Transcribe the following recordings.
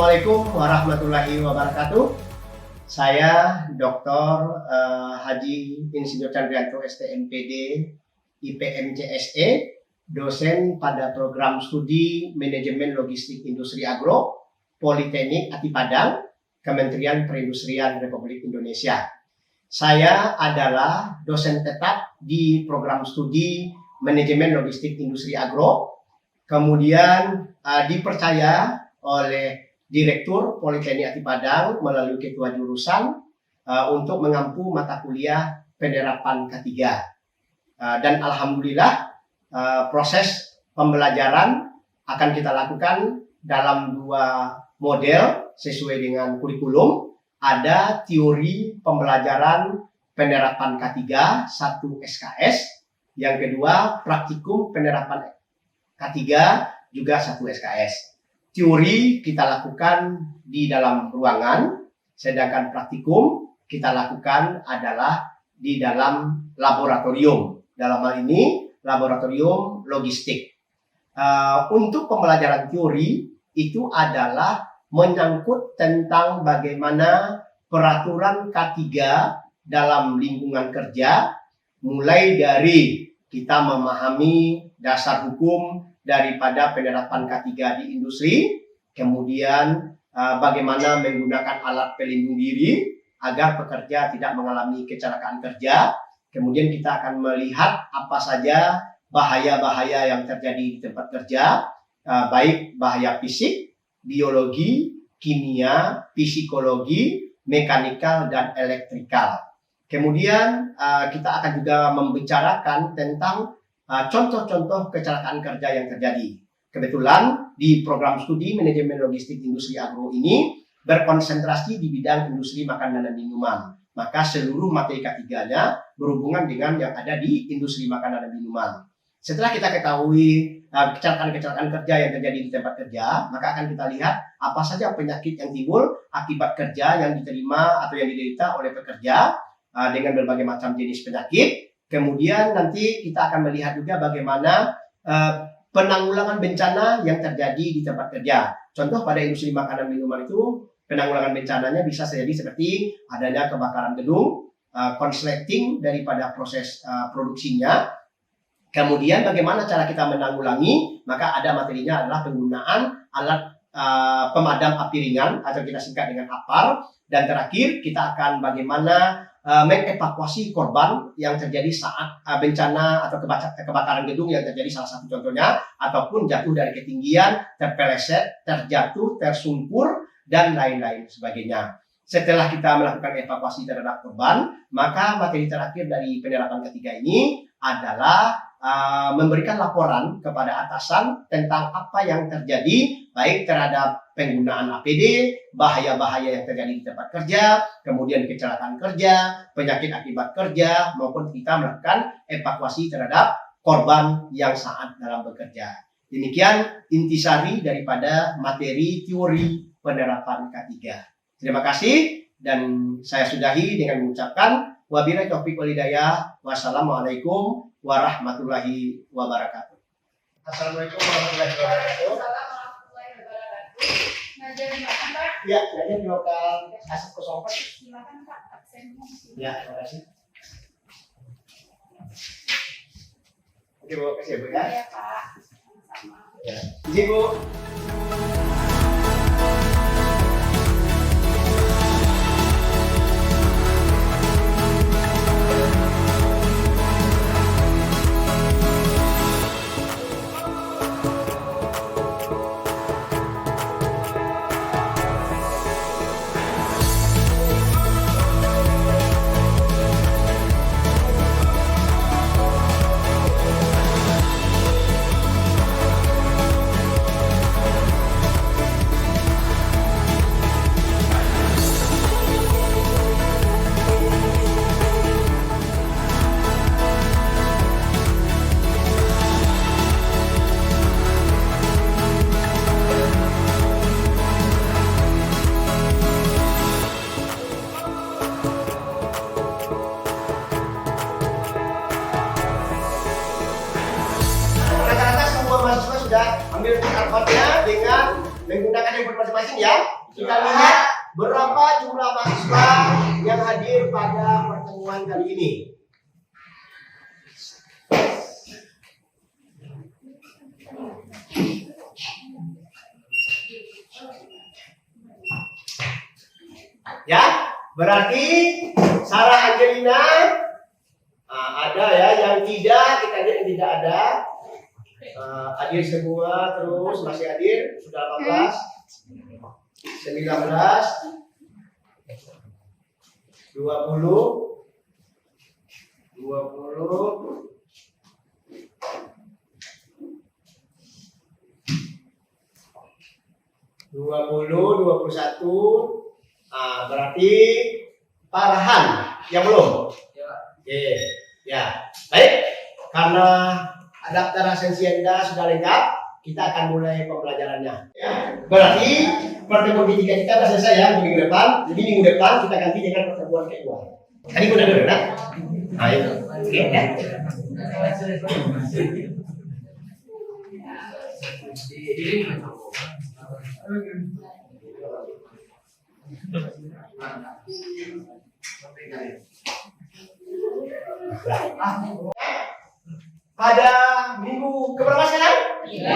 Assalamualaikum warahmatullahi wabarakatuh. Saya Dr. Haji Insinyur Chandrianto STMPD IPM CSE, dosen pada program studi Manajemen Logistik Industri Agro, Politeknik Ati Padang, Kementerian Perindustrian Republik Indonesia. Saya adalah dosen tetap di program studi Manajemen Logistik Industri Agro, kemudian dipercaya oleh Direktur Politeknik Ati Padang melalui ketua jurusan untuk mengampu mata kuliah penerapan K3. Dan alhamdulillah proses pembelajaran akan kita lakukan dalam 2 model sesuai dengan kurikulum. Ada teori pembelajaran penerapan K3 1 SKS, yang kedua praktikum penerapan K3 juga 1 SKS. Teori kita lakukan di dalam ruangan, sedangkan praktikum kita lakukan adalah di dalam laboratorium. Dalam hal ini laboratorium logistik. Untuk pembelajaran teori itu adalah menyangkut tentang bagaimana peraturan K3 dalam lingkungan kerja, mulai dari kita memahami dasar hukum daripada penerapan K3 di industri, kemudian bagaimana menggunakan alat pelindung diri agar pekerja tidak mengalami kecelakaan kerja. Kemudian kita akan melihat apa saja bahaya-bahaya yang terjadi di tempat kerja, baik bahaya fisik, biologi, kimia, psikologi, mekanikal, dan elektrikal. Kemudian kita akan juga membicarakan tentang contoh-contoh kecelakaan kerja yang terjadi. Kebetulan di program studi Manajemen Logistik Industri Agro ini berkonsentrasi di bidang industri makanan dan minuman. Maka seluruh materi K3-nya berhubungan dengan yang ada di industri makanan dan minuman. Setelah kita ketahui kecelakaan-kecelakaan kerja yang terjadi di tempat kerja, maka akan kita lihat apa saja penyakit yang timbul akibat kerja yang diterima atau yang diderita oleh pekerja dengan berbagai macam jenis penyakit. Kemudian nanti kita akan melihat juga bagaimana penanggulangan bencana yang terjadi di tempat kerja. Contoh pada industri makanan minuman itu, penanggulangan bencananya bisa terjadi seperti adanya kebakaran gedung, konsleting daripada proses produksinya. Kemudian bagaimana cara kita menanggulangi, maka ada materinya adalah penggunaan alat pemadam api ringan atau kita singkat dengan APAR. Dan terakhir kita akan bagaimana mengevakuasi korban yang terjadi saat bencana atau kebakaran gedung yang terjadi, salah satu contohnya, ataupun jatuh dari ketinggian, terpeleset, terjatuh, tersungkur, dan lain-lain sebagainya. Setelah kita melakukan evakuasi terhadap korban, maka materi terakhir dari penerapan K3 ini adalah memberikan laporan kepada atasan tentang apa yang terjadi, baik terhadap penggunaan APD, bahaya-bahaya yang terjadi di tempat kerja, kemudian kecelakaan kerja, penyakit akibat kerja, maupun kita melakukan evakuasi terhadap korban yang saat dalam bekerja. Demikian intisari daripada materi teori penerapan K3. Terima kasih, dan saya sudahi dengan mengucapkan wabillahi taufiq wal hidayah. Wassalamualaikum warahmatullahi wabarakatuh. Assalamualaikum warahmatullahi wabarakatuh. Ngajar di mana, Pak? Ya, ngajar di lokal Asep 04. Silakan, Pak, absennya. Ya, terima kasih. Oke, Bu, kasih ya, Bu ya. Iya, Pak. Sama. Ya. Izin, Bu. Rata-rata semua mahasiswa sudah ambil carbonnya dengan menggunakan handphone masing-masing ya. kita lihat berapa jumlah mahasiswa yang hadir pada pertemuan kali ini. Ya, berarti Sarah Angelina ada ya, yang tidak kita lihat yang tidak ada. Hadir semua, terus masih hadir sudah 18, 19, 20, 21. Berarti Farhan yang belum. Oke, ya. Baik, karena adaptar Sensienda sudah lengkap, kita akan mulai pembelajarannya. Ya. Berarti pertemuan ketiga kita sudah selesai ya minggu depan. Jadi minggu depan kita ganti dengan pertemuan kedua. Tadi udah dengar, kan? Ayo. Oke, ya. Pada minggu keberapa sekarang? Ya.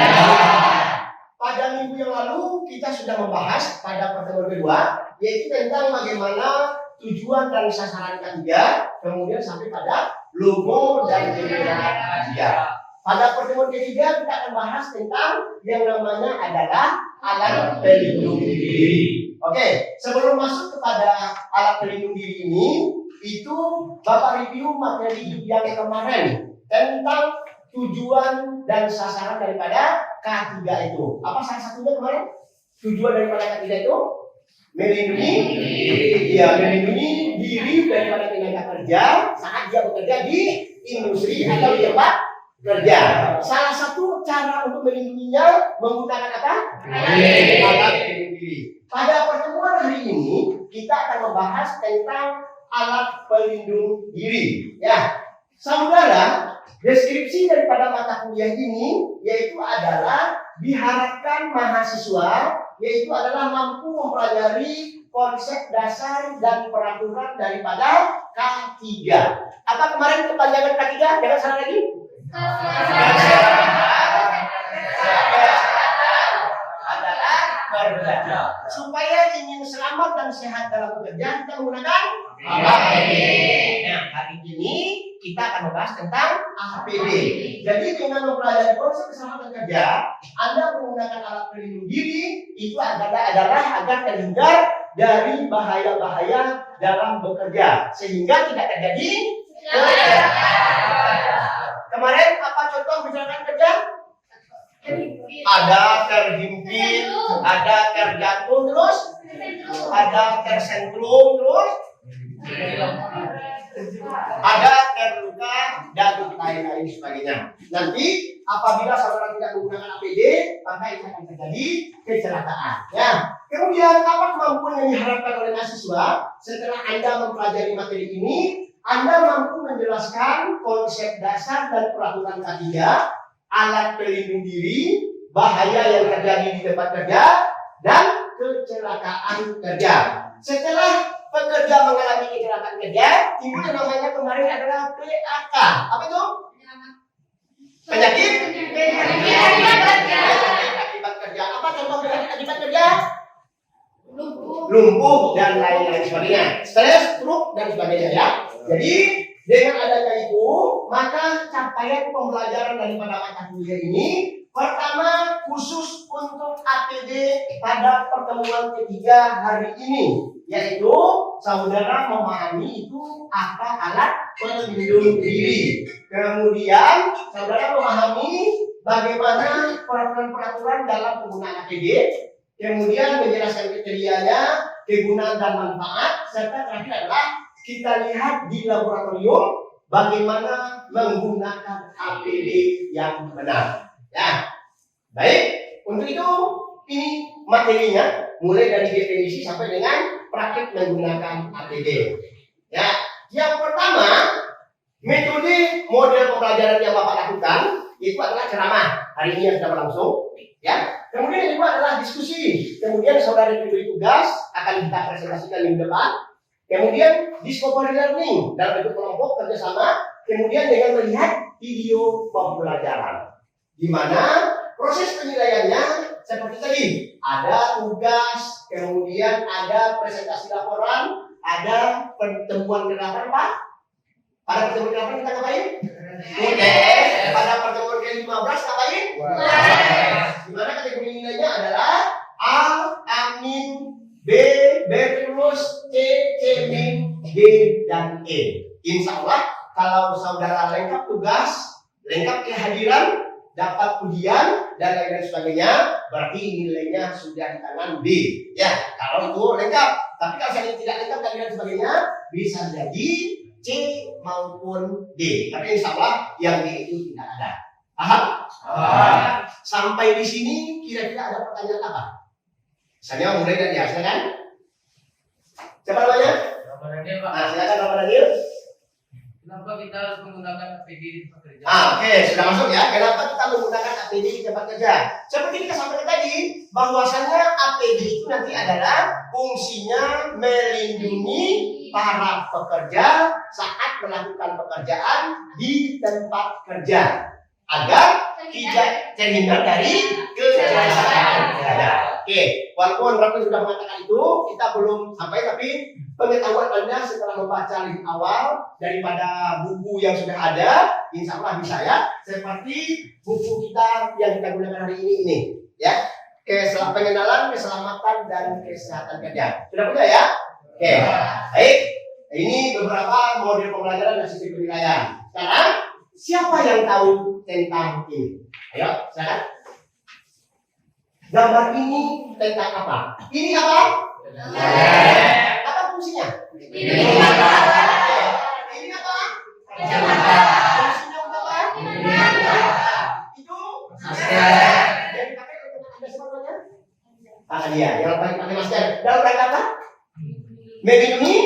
Pada minggu yang lalu kita sudah membahas pada pertemuan kedua, yaitu tentang bagaimana tujuan dan sasaran ketiga, kemudian sampai pada logo dan bendera ketiga. Pada pertemuan ketiga kita akan bahas tentang yang namanya adalah alat pelindung diri. Oke, sebelum masuk kepada alat pelindung diri ini, itu Bapak review materi yang kemarin tentang tujuan dan sasaran daripada K3 itu. Apa salah satunya kemarin? Tujuan daripada K3 itu melindungi diri daripada tenaga kerja saat dia bekerja di industri atau di tempat kerja. Salah satu cara untuk melindunginya menggunakan apa? Alat pelindung diri. Pada pertemuan hari ini kita akan membahas tentang alat pelindung diri. Ya, saudara, deskripsi daripada mata kuliah ini yaitu adalah diharapkan mahasiswa yaitu adalah mampu mempelajari konsep dasar dan peraturan daripada K3. Apa kemarin kepanjangan K3? Jangan salah lagi. Adalah kerja. Supaya ingin selamat dan sehat dalam bekerja kita menggunakan APD. Nah, hari ini kita akan membahas tentang APD. Jadi dengan mempelajari konsep keselamatan kerja, Anda menggunakan alat pelindung diri itu adalah agar terhindar dari bahaya-bahaya dalam bekerja sehingga tidak terjadi kecelakaan. Kemarin apa contoh kecelakaan kerja? Ada terhimpit, ada terjatuh, terus ada tersentrum, terus ada terluka dan lain-lain sebagainya. Nanti apabila saudara tidak menggunakan APD, maka itu akan terjadi kecelakaan. Ya. Kemudian apa kemampuan yang diharapkan oleh mahasiswa setelah Anda mempelajari materi ini? Anda mampu menjelaskan konsep dasar dan peraturan K3, alat pelindung diri, bahaya yang terjadi di tempat kerja, dan kecelakaan kerja. Setelah pekerja mengalami kecelakaan kerja, timbul yang namanya kemarin adalah PAK. Apa itu? Penyakit akibat kerja. Apa contoh penyakit akibat kerja? Lumpuh dan lain-lain sebagainya. Stres, stroke dan sebagainya ya. Jadi dengan adanya itu, maka capaian pembelajaran daripada mata kuliah ini pertama khusus untuk APD pada pertemuan ketiga hari ini, yaitu saudara memahami itu apa alat pelindung diri. Kemudian saudara memahami bagaimana peraturan-peraturan dalam penggunaan APD, kemudian menjelaskan kriterianya, kegunaan dan manfaat, serta terakhir adalah kita lihat di laboratorium bagaimana menggunakan APD yang benar. Ya, baik. Untuk itu ini materinya mulai dari definisi sampai dengan praktik menggunakan APD. Ya, yang pertama metode model pembelajaran yang Bapak lakukan itu adalah ceramah. Hari ini yang sudah berlangsung. Ya, Kemudian yang kedua adalah diskusi. Kemudian saudara diberi tugas akan kita presentasikan minggu depan. Kemudian discovery learning dalam bentuk kelompok kerjasama. Kemudian dengan melihat video pembelajaran, di mana proses penilaiannya seperti tadi, ada tugas, kemudian ada presentasi laporan, ada pertemuan ke-8 Pak. Pada pertemuan ke-8 kita ngapain? UTS. Pada pertemuan ke-15 ngapain? Di mana kategori nilainya adalah A, A-, B, B+, C, C-, D, dan E. Insya Allah kalau saudara lengkap tugas, lengkap kehadiran, dapat ujian dan lain-lain sebagainya, berarti nilainya sudah di tangan B. Ya, kalau itu lengkap. Tapi kalau saya tidak lengkap dan lain sebagainya, bisa jadi C maupun D. Tapi insya Allah yang D itu tidak ada. Paham? Sampai di sini kira-kira ada pertanyaan apa? Misalnya mulai dari ya, silakan. Siapa namanya? Nah, silakan Bapak Daniel. Kenapa kita harus menggunakan APD di tempat kerja? Oke, sudah masuk ya. Kenapa kita menggunakan APD di tempat kerja? Seperti kita sampaikan tadi, bahwasannya APD itu nanti adalah fungsinya melindungi para pekerja saat melakukan pekerjaan di tempat kerja agar tidak terhindar dari kecelakaan kerja. Oke, walaupun Rafi sudah mengatakan itu, kita belum sampai, tapi pengetahuan Anda setelah membaca lebih awal daripada buku yang sudah ada, insya Allah bisa ya. Seperti buku kita yang kita gunakan hari ini ya. Pengenalan, keselamatan, dan kesehatan kerja. Sudah punya ya? Oke, baik. Ini beberapa model pembelajaran dan sistem penilaian. Sekarang, siapa yang tahu tentang ini? Ayo, silakan. Gambar ini tentang apa? Ini apa? Apa fungsinya? Ini apa? Fungsinya untuk apa? Itu yang dipakai untuk Anda semuanya? Dia yang pakai masker. Dalam rangka apa? Melindungi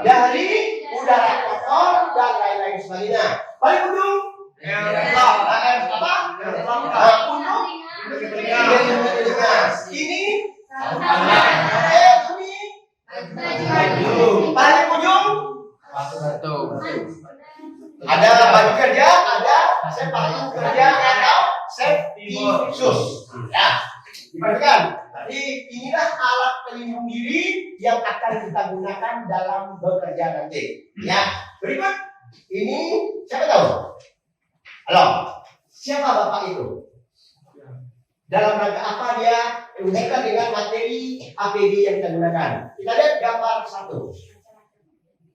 dari udara kotor dan lain-lain sebagainya. Paling ujung apa? Ini paling ujung ada baju kerja, ada sepatu kerja atau safety shoes. Ya, diperhatikan. Jadi inilah alat pelindung diri yang akan kita gunakan dalam bekerja nanti. Ya, berikut ini siapa tahu? Halo, siapa bapak itu? Dalam rangka apa dia berhubungan dengan materi APD yang kita gunakan? Kita lihat gambar 1.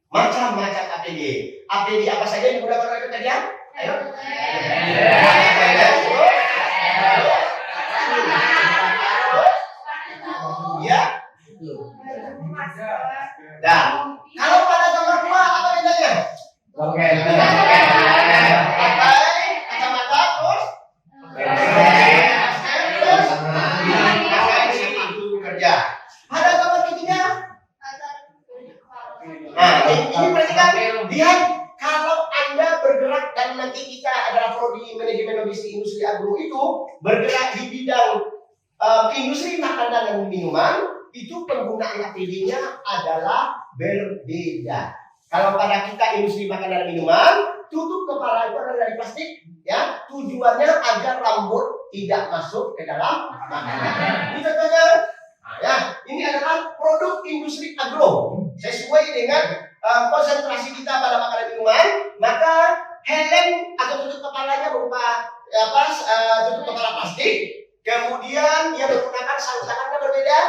Macam-macam APD. APD apa saja yang digunakan oleh pekerja? Ayo. Ya. Nah, kalau pada gambar 2 apa bedanya? Oke. Kacamata terus. Kerja. Ada gambar ketiga. Nah, ini perhatikan. Lihat kalau Anda bergerak dan nanti kita adalah prodi manajemen logistik industri agro itu bergerak di bidang industri makanan dan minuman, itu penggunaan APD-nya adalah berbeda. Kalau pada kita industri makanan dan minuman, tutup kepala itu adalah dari plastik, ya. Tujuannya agar rambut tidak masuk ke dalam makanan. Ini contohnya. Ya, ini adalah produk industri agro sesuai dengan konsentrasi kita pada makanan minuman. Maka helm atau tutup kepalanya berupa tutup kepala plastik. Kemudian dia menggunakan sarung tangannya berbeda.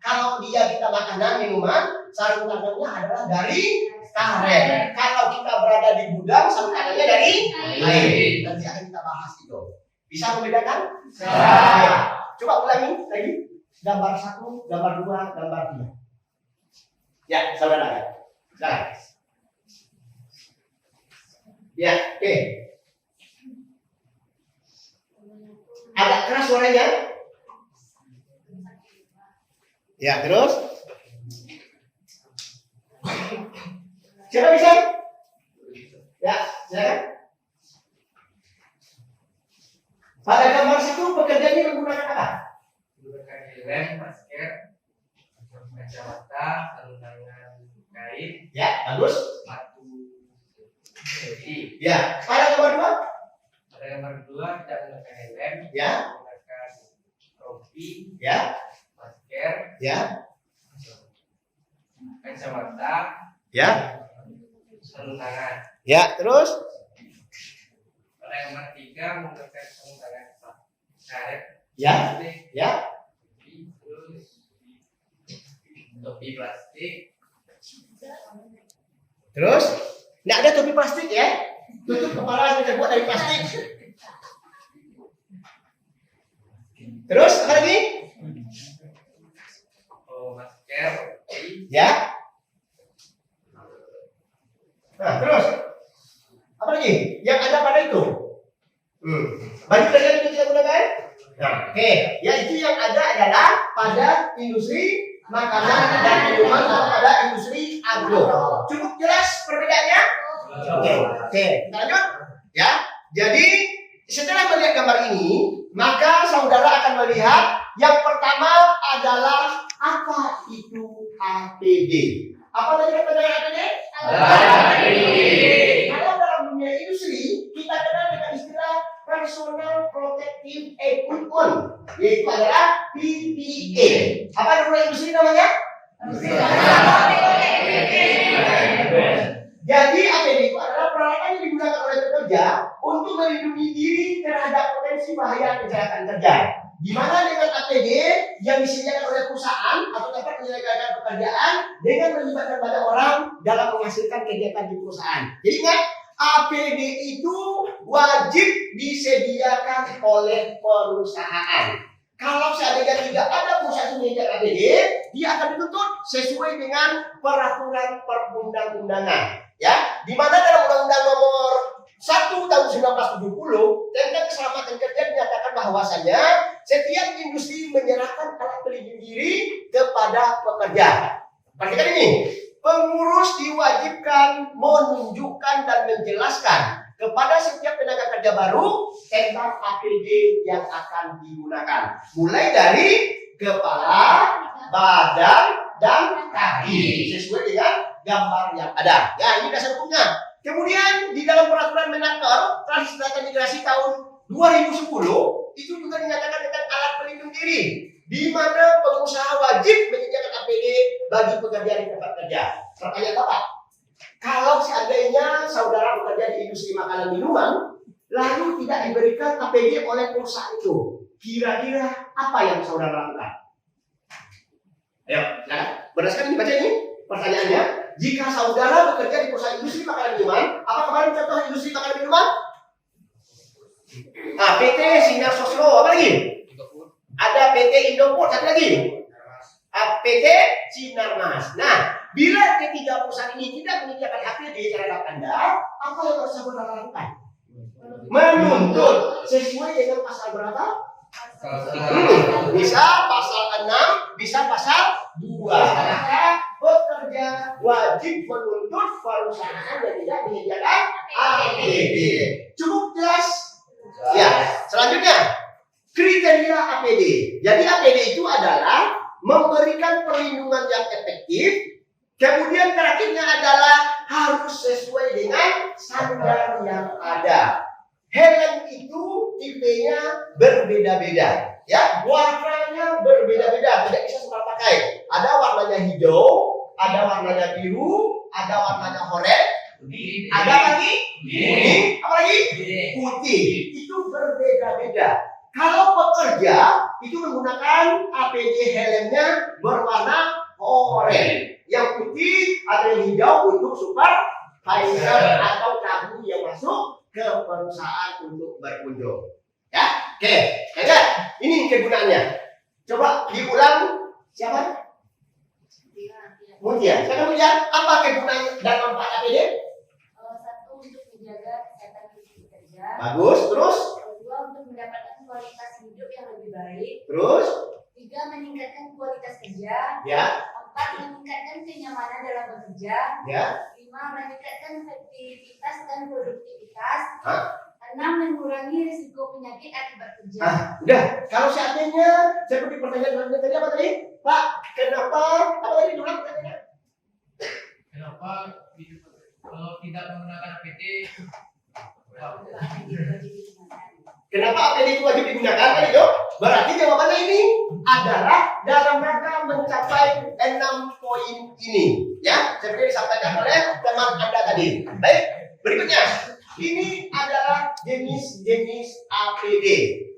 Kalau dia kita makanan minuman, sarung tangannya adalah dari karet. Kalau kita berada di gudang, sarung tangannya dari air. Nanti akan kita bahas itu. Bisa membedakan? Ya. Coba ulangi lagi. Gambar 1, gambar 2, gambar 3. Ya, saudara. Silakan. Ya, oke. Agak keras suaranya. Ya, terus. Siapa bisa? Ya, silakan. Pada gambar 1 pekerja ini menggunakan bagus. Sepatu safety. Ya, pada nomor 2. Pada nomor 2 kita menggunakan helm, Ya, menggunakan rompi, ya, masker, ya, kacamata, ya, sarung tangan. ya, terus, Pada nomor 3 menggunakan sarung tangan karet, ya, plastik, ya, terus topi plastik, terus. Nggak ada topi plastik ya? Tutup kepala yang terbuat dari plastik. Terus apa lagi? masker, topi, Ya. Nah, terus apa lagi? Yang ada pada itu? Baju kerja itu kita gunakan? Nah, oke. Ya, itu yang ada adalah pada industri makanan dan minuman atau pada industri agro. Cukup jelas perbedaannya? Oke, kita lanjut. Ya, jadi setelah melihat gambar ini, maka saudara akan melihat yang pertama adalah apa itu APD. Apa tadi pertanyaan APD? Kalau dalam dunia industri, kita kenal dengan istilah Personal Protective Equipment, yaitu adalah PPE. Apa dunia industri namanya? Jadi APD itu adalah peralatan yang digunakan oleh pekerja untuk melindungi diri terhadap potensi bahaya kecelakaan kerja. Di mana dengan APD yang disediakan oleh perusahaan atau dapat menyelesaikan pekerjaan dengan melibatkan banyak orang dalam menghasilkan kegiatan di perusahaan. Jadi ingat, APD itu wajib disediakan oleh perusahaan. Kalau seandainya tidak ada perusahaan yang menyediakan APD, dia akan dituntut sesuai dengan peraturan perundang-undangan. Ya, di mana dalam Undang-Undang Nomor 1 tahun 1970 tentang keselamatan kerja dinyatakan bahwasanya setiap industri menyerahkan alat pelindung diri kepada pekerja. Perhatikan ini, pengurus diwajibkan menunjukkan dan menjelaskan kepada setiap tenaga kerja baru tentang APD yang akan digunakan, mulai dari kepala, badan, dan kaki sesuai dengan gambar yang ada. Ya, ini dasar hukumnya. Kemudian di dalam peraturan Menaker Transdata Migrasi tahun 2010 itu juga dinyatakan tentang alat pelindung diri, di mana pengusaha wajib menyediakan APD bagi pekerja di tempat kerja. Pertanyaan Bapak, kalau seandainya saudara bekerja di industri makanan minuman, lalu tidak diberikan APD oleh perusahaan itu, kira-kira apa yang saudara lakukan? Ayo, silakan. Berdasarkan ini baca ini pertanyaannya. Jika saudara bekerja di perusahaan industri makanan minuman, apa kemarin contoh industri makanan minuman? Nah, PT Sinar Sosro, apa lagi? Ada PT Indofood, satu lagi. PT Sinarmas. Nah, bila ketiga perusahaan ini tidak menyediakan APD terhadap Anda, apa yang harus saudara lakukan? Menuntut sesuai dengan pasal berapa? Bisa pasal 6, bisa pasal 2. Maka pekerja wajib menuntut perusahaan yang tidak menyediakan APD. Cukup jelas? Ya. Selanjutnya, kriteria APD. Jadi APD itu adalah memberikan perlindungan yang efektif. Kemudian terakhirnya adalah harus sesuai dengan standar yang ada. Helm itu tipenya berbeda-beda, ya, warnanya berbeda-beda, tidak bisa semua pakai. Ada warnanya hijau, ada warnanya biru, ada warnanya oranye, ada lagi kuning, apa lagi? Putih. Itu berbeda-beda. Kalau pekerja itu menggunakan APD helmnya berwarna oranye, yang putih ada yang hijau untuk supervisor atau tamu yang masuk ke perusahaan untuk berkunjung. Ya, oke. Lihat, ini kegunaannya. Coba diulang. Siapa? Mutia. Siapa Mutia? Apa kegunaan dan manfaat APD? Satu, untuk menjaga kesehatan kerja. Bagus. Terus? Kedua, untuk mendapatkan kualitas hidup yang lebih baik. Terus? 3, meningkatkan kualitas kerja. Ya. 4, meningkatkan kenyamanan dalam bekerja. Ya. 5, meningkatkan efektivitas dan produktivitas. Hah? 6, mengurangi risiko penyakit akibat kerja. Udah. Kalau seandainya seperti pertanyaan tadi apa tadi? Pak, kenapa? Apa tadi dulu pertanyaannya? Kenapa Kenapa kalau tidak menggunakan APD? Kenapa APD itu wajib digunakan kan itu? Berarti jawabannya ini adalah dalam rangka mencapai 6 poin ini. Ya, seperti disampaikan oleh teman Anda tadi. Baik, berikutnya. Ini adalah jenis-jenis APD.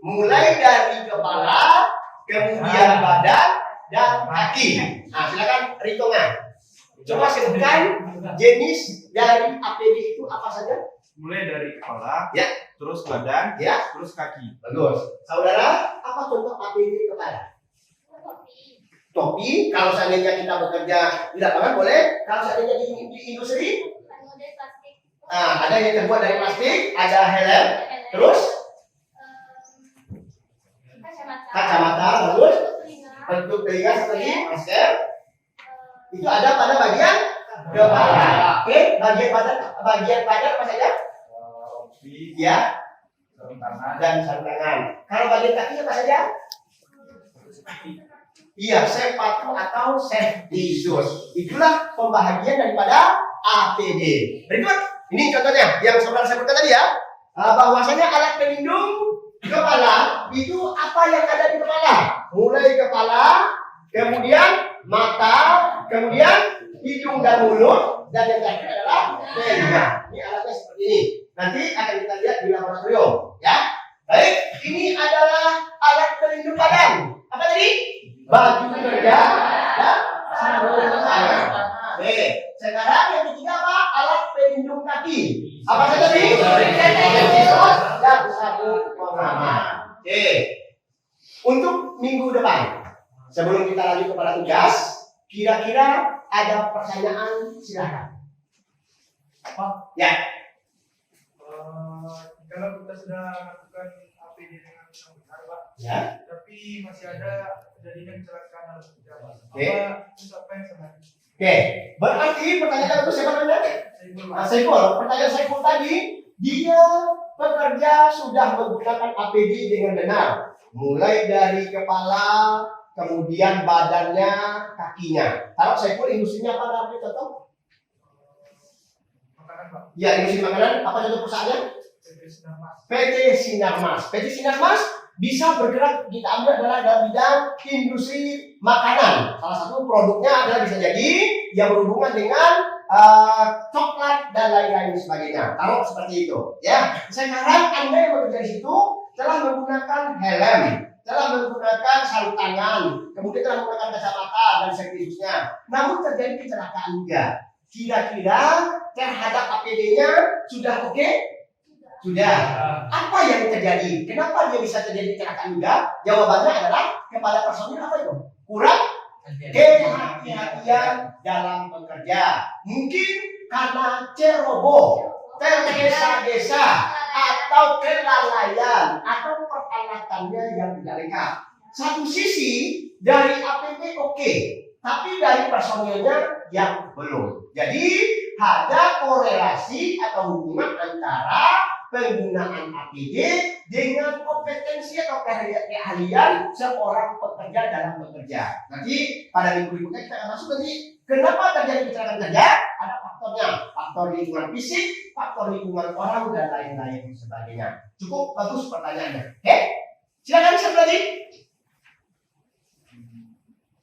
Mulai dari kepala, kemudian badan, dan kaki. Nah, silakan Ritonga. Coba sebutkan jenis dari APD itu apa saja? Mulai dari kepala, Ya. terus badan, Ya. terus kaki. Bagus. Saudara, apa contoh APD kepala? Topi. Kalau seandainya kita bekerja di lapangan boleh. Kalau seandainya di industri, ada yang terbuat dari plastik, ada helm, terus kacamata, bagus. Bentuk telinga seperti masker. Itu ada pada bagian kepala. Oke, bagian badan apa saja? Rompi, Ya, sarung tangan, dan sarung tangan. Kalau bagian kaki apa saja? Iya, sepatu atau safety shoes. Itulah pembahagian daripada APD. Berikut, ini contohnya yang saudara sebutkan tadi ya. Bahwasanya alat pelindung kepala itu apa yang ada di kepala? Mulai kepala, kemudian mata, kemudian hidung dan mulut, dan yang terakhir adalah telinga. Ini alatnya seperti ini. Nanti akan kita lihat di laboratorium, ya. Baik, ini adalah alat pelindung badan. Apa tadi? Baju kerja dan sarung tangan. Oke, sekarang yang ketiga apa? Alat pelindung kaki. Apa saja tadi? Dan sabuk pengaman. Oke. Untuk minggu depan, sebelum kita lanjut kepada tugas, kira-kira ada pertanyaan, silakan. Ya. Kalau kita sudah melakukan APD dengan benar, Pak, Ya. tapi masih ada terjadinya kecelakaan dalam kerja, Pak. Oke. Apa yang sebenarnya? Oke, berarti pertanyaan itu siapa namanya? Saiful. Pertanyaan Saiful tadi, dia pekerja sudah menggunakan APD dengan benar, mulai dari kepala, kemudian badannya, kakinya. Kalau Saiful industrinya apa namanya contoh? Makanan, Pak. Ya, industri makanan. Apa contoh perusahaannya? PT Sinarmas. PT Sinarmas bisa bergerak, kita ambil adalah dalam bidang industri makanan. Salah satu produknya adalah bisa jadi yang berhubungan dengan coklat dan lain-lain sebagainya. Taruh seperti itu, ya. Sekarang Anda yang bekerja di situ telah menggunakan helm, telah menggunakan sarung tangan, kemudian telah menggunakan kacamata dan servisnya. Namun terjadi kecelakaan juga. Kira-kira terhadap APD-nya sudah oke? Sudah. Apa yang terjadi? Kenapa dia bisa terjadi kecelakaan juga? Jawabannya adalah kepada personil apa itu? Kurang kehati-hatian dalam bekerja. Mungkin karena ceroboh, tergesa-gesa, atau kelalaian, atau peralatannya yang tidak lengkap. Satu sisi dari APD oke, tapi dari personilnya yang belum. Jadi ada korelasi atau hubungan antara penggunaan APD dengan kompetensi atau keahlian seorang pekerja dalam bekerja. Nanti pada minggu berikutnya kita akan masuk nanti kenapa terjadi kecelakaan kerja? Ada faktornya, faktor lingkungan fisik, faktor lingkungan orang dan lain-lain sebagainya. Cukup bagus pertanyaannya. Oke? Silakan siapa lagi?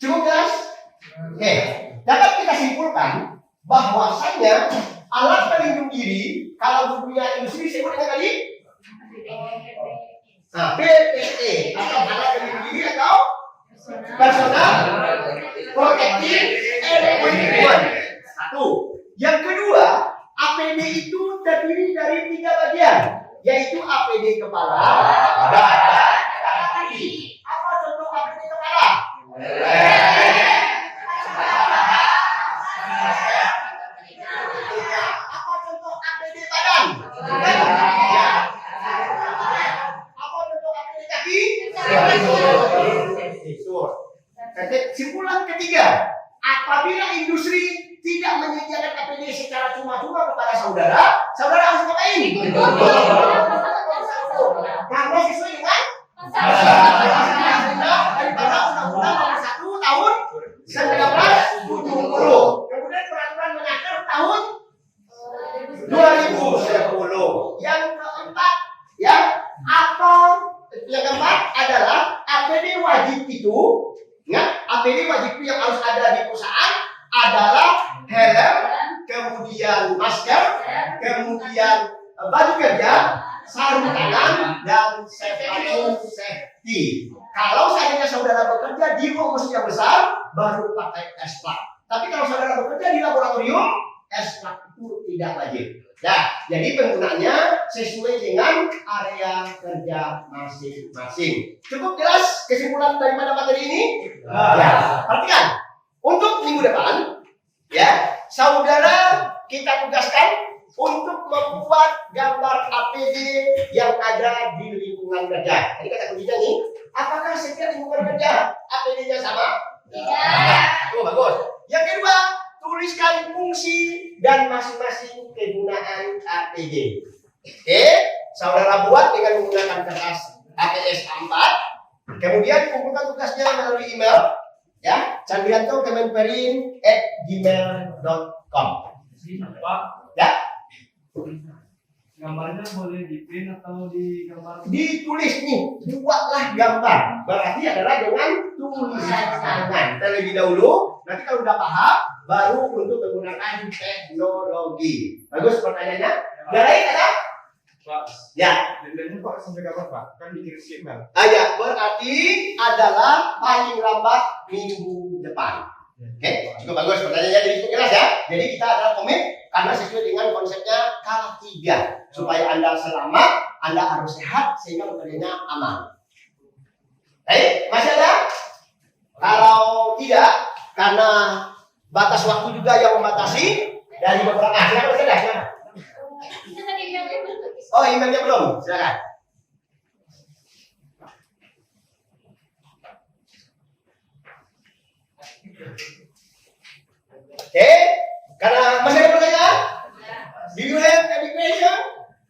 Cukup jelas? Oke. Dapat kita simpulkan bahwasanya alat pelindung diri kalau dunia industri sebutnya tadi PPE atau alat pelindung diri atau personal protective equipment. Satu. Yang kedua, APD itu terdiri dari 3 bagian, yaitu APD kepala, badan, dan kaki. Apa contoh APD kepala? Apa contoh APD badan? Apa contoh APD kaki? Kesimpulan ketiga, apabila industri tidak menyediakan APD secara cuma-cuma kepada saudara, saudara harus ngapain? Karena sesuai dengan daripada Undang-Undang Nomor 1 Tahun 1970. Kemudian peraturan menaker kemudian baju kerja, sarung tangan, dan safety. Kalau seandainya saudara bekerja di rumus yang besar, baru pakai S-Plug. Tapi kalau saudara bekerja di laboratorium, S-Plug itu tidak wajib. Nah, jadi penggunaannya sesuai dengan area kerja masing-masing. Cukup jelas kesimpulan daripada materi ini? Ya, perhatikan. Untuk minggu depan, ya, saudara kita tugaskan untuk membuat gambar APD yang ada di lingkungan kerja. Jadi kata kuncinya nih, apakah setiap lingkungan kerja APD-nya sama? Tidak. Oh, bagus. Yang kedua, tuliskan fungsi dan masing-masing kegunaan APD. Oke, saudara buat dengan menggunakan kertas APS A4. Kemudian kumpulkan tugasnya melalui email, ya, chandrianto@gmail.com. Pak, Ya, gambarnya boleh di print atau di gambar? ditulis nih, buatlah gambar. Berarti adalah dengan tulisan tangan. Terlebih dahulu, nanti kalau udah paham, baru untuk menggunakan teknologi. Bagus pertanyaannya? Udah lain ada? Pak, Ya. deadline-nya Pak sampai kapan Pak? Kan dikirim ke email. Ya, berarti adalah paling lambat minggu depan. Oke, cukup bagus pertanyaannya, jadi cukup jelas ya. Jadi kita adalah komit karena sesuai dengan konsepnya K3 supaya Anda selamat, Anda harus sehat sehingga bekerjanya aman. Baik, masih ada? Kalau tidak, karena batas waktu juga yang membatasi dari beberapa silakan masih ada, silakan. Itu tadi emailnya belum. Oh, emailnya belum, silakan. Oke, karena masih ada pertanyaan? Do you have any question?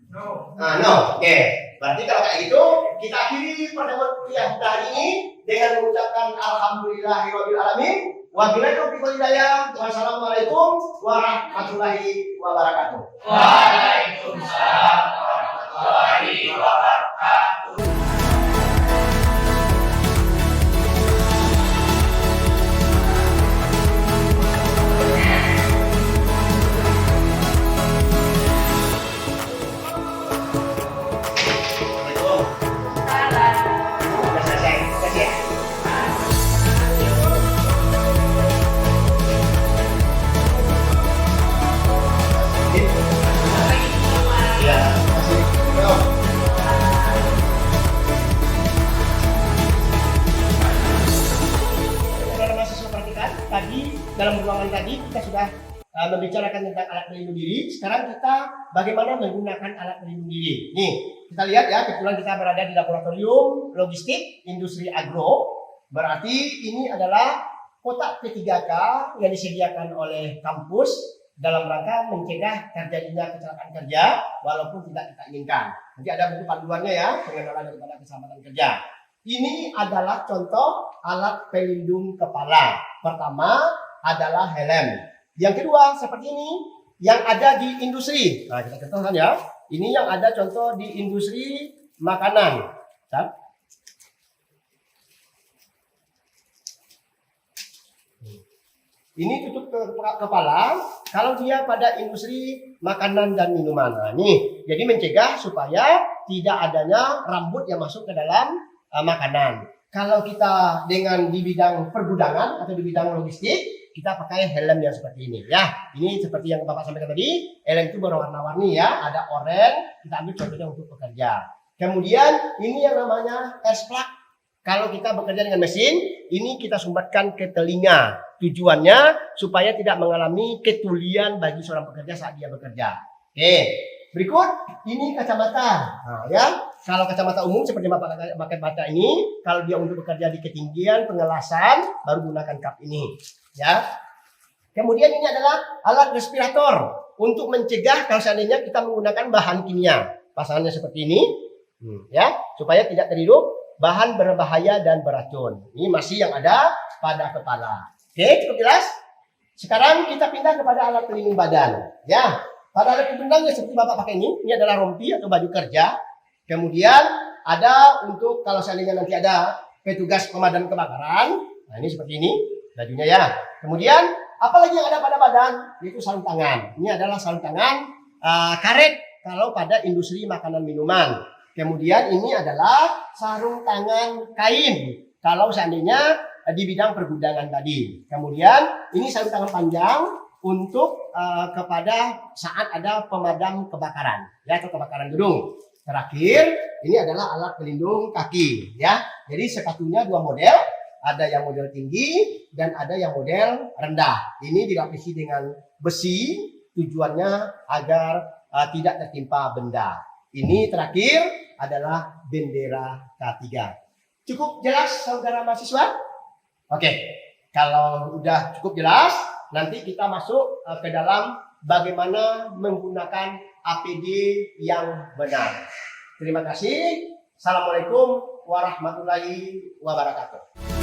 No. No. Oke. Berarti kalau kayak gitu, kita akhiri pertemuan kuliah kita hari ini dengan mengucapkan alhamdulillahirabbil alamin. Wabillahi taufiq wal hidayah. Wassalamualaikum warahmatullahi wabarakatuh. Waalaikumsalam warahmatullahi wabarakatuh. Sudah selesai. Kasih ya. Ya, kasih. Belum. Saudara mahasiswa perhatikan, tadi dalam ruangan tadi kita sudah membicarakan tentang alat pelindung diri. Sekarang kita bagaimana menggunakan alat pelindung diri. Nih, kita lihat ya, kebetulan kita berada di laboratorium logistik industri agro. Berarti ini adalah kotak P3K yang disediakan oleh kampus dalam rangka mencegah terjadinya kecelakaan kerja walaupun tidak kita inginkan. Nanti ada buku panduannya ya, pengenalan daripada keselamatan kerja. Ini adalah contoh alat pelindung kepala. Pertama adalah helm. Yang kedua seperti ini yang ada di industri. Nah, kita contohkan ya. Ini yang ada contoh di industri makanan. Ini tutup kepala kalau dia pada industri makanan dan minuman. Nah, nih, jadi mencegah supaya tidak adanya rambut yang masuk ke dalam makanan. Kalau kita dengan di bidang pergudangan atau di bidang logistik, kita pakai helm yang seperti ini ya. Ini seperti yang Bapak sampaikan tadi, helm itu berwarna-warni ya, ada oranye, kita ambil contohnya untuk bekerja. Kemudian ini yang namanya S-Plug. Kalau kita bekerja dengan mesin, ini kita sumbatkan ke telinga. Tujuannya supaya tidak mengalami ketulian bagi seorang pekerja saat dia bekerja. Oke, berikut ini kacamata. Nah, ya, kalau kacamata umum seperti Bapak pakai baca ini, kalau dia untuk bekerja di ketinggian pengelasan, baru gunakan cup ini. Ya. Kemudian ini adalah alat respirator untuk mencegah kalau seandainya kita menggunakan bahan kimia. Pasangannya seperti ini, ya, supaya tidak terhirup bahan berbahaya dan beracun. Ini masih yang ada pada kepala. Oke, cukup jelas? Sekarang kita pindah kepada alat pelindung badan. Ya, pada alat pelindung yang seperti Bapak pakai ini adalah rompi atau baju kerja. Kemudian ada untuk kalau seandainya nanti ada petugas pemadam kebakaran. Nah, ini seperti ini bajunya ya. Kemudian apalagi yang ada pada badan? Itu sarung tangan. Ini adalah sarung tangan karet kalau pada industri makanan minuman. Kemudian ini adalah sarung tangan kain kalau seandainya di bidang pergudangan tadi. Kemudian ini sarung tangan panjang untuk kepada saat ada pemadam kebakaran ya, atau kebakaran gedung. Terakhir ini adalah alat pelindung kaki ya. Jadi sepatunya dua model, ada yang model tinggi dan ada yang model rendah. Ini dilapisi dengan besi, tujuannya agar tidak tertimpa benda. Ini terakhir adalah bendera K3. Cukup jelas saudara mahasiswa? Oke, kalau udah cukup jelas, nanti kita masuk ke dalam bagaimana menggunakan APD yang benar. Terima kasih. Assalamualaikum warahmatullahi wabarakatuh.